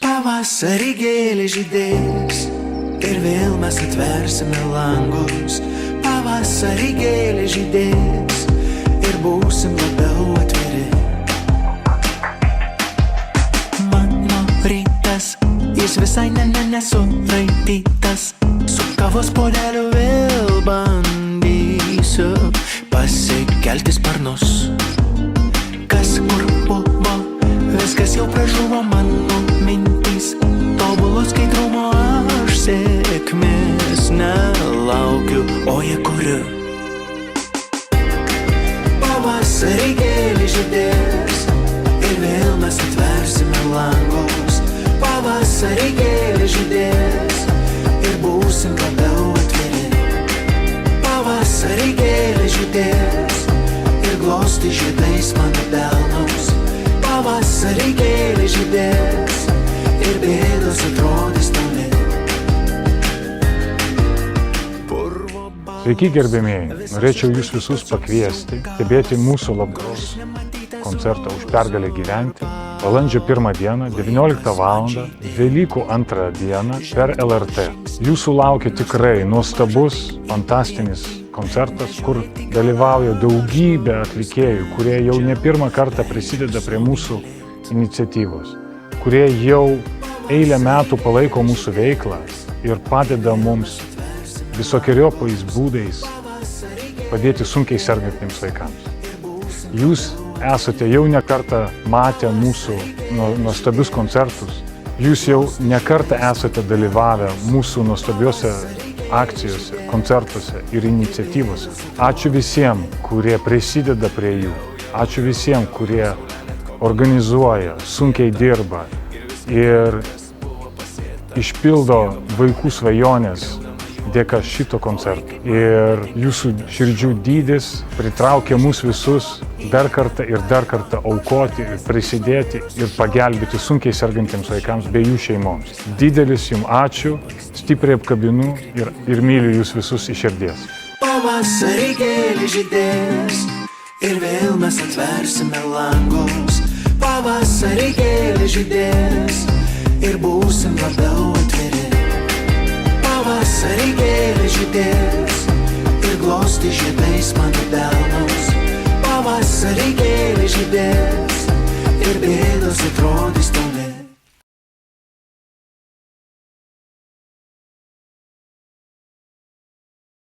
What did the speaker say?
Pavasarį gėlė žydės ir vėl mes atversime langus. Pavasarį gėlė žydės ir būsim labiau atviri. Mano rytas, jis visai nesuraitytas. Su kavos puodeliu vėl bandysiu pasikelti sparnus. Kas kur buvo, viskas jau pražuvo mano mintys. Tobulo skaidrumo aš sėkmės nelaukiu, o jie kuriu. Pavasarį gėlė žydės ir vėl mes atversime langus. Pavasarį gėlė žydės ir būsim labiau atviri. Pavasarį gėlė žydės ir glosti žiedais mano delnus. Pavasarį gėlė žydės ir bėdos atrodys toli. Sveiki gerbėmieji, norėčiau jūs visus pakviesti stebėti mūsų labdaros koncertą Už pergalę gyventi balandžio 1 dieną, 19 val. Velykų 2 dieną per LRT. Jūsų laukia tikrai nuostabus, fantastinis koncertas, kur dalyvauja daugybė atlikėjų, kurie jau ne pirmą kartą prisideda prie mūsų iniciatyvos, kurie jau eilę metų palaiko mūsų veiklą ir padeda mums visokiojopais būdais padėti sunkiai sergantiems vaikams. Jūs esate jau ne kartą matę mūsų nuostabius koncertus, jūs jau ne kartą esate dalyvavę mūsų nuostabiuose akcijose, koncertuose ir iniciatyvose. Ačiū visiems, kurie prisideda prie jų. Ačiū visiems, kurie organizuoja, sunkiai dirba ir išpildo vaikų svajonės dėka šito koncerto. Ir jūsų širdžių dydis pritraukia mus visus dar kartą aukoti, prisidėti ir pagelbėti sunkiai sergantiems vaikams bei jų šeimoms. Didelis jums ačiū, stipriai apkabinu ir myliu jūs visus iš širdies. Pavasarį gėlė žydės ir vėl mes atversime langus. Pavasarį gėlė žydės ir būsim labiau atviri. Pavasarį gėlė žydės ir glosti žiedai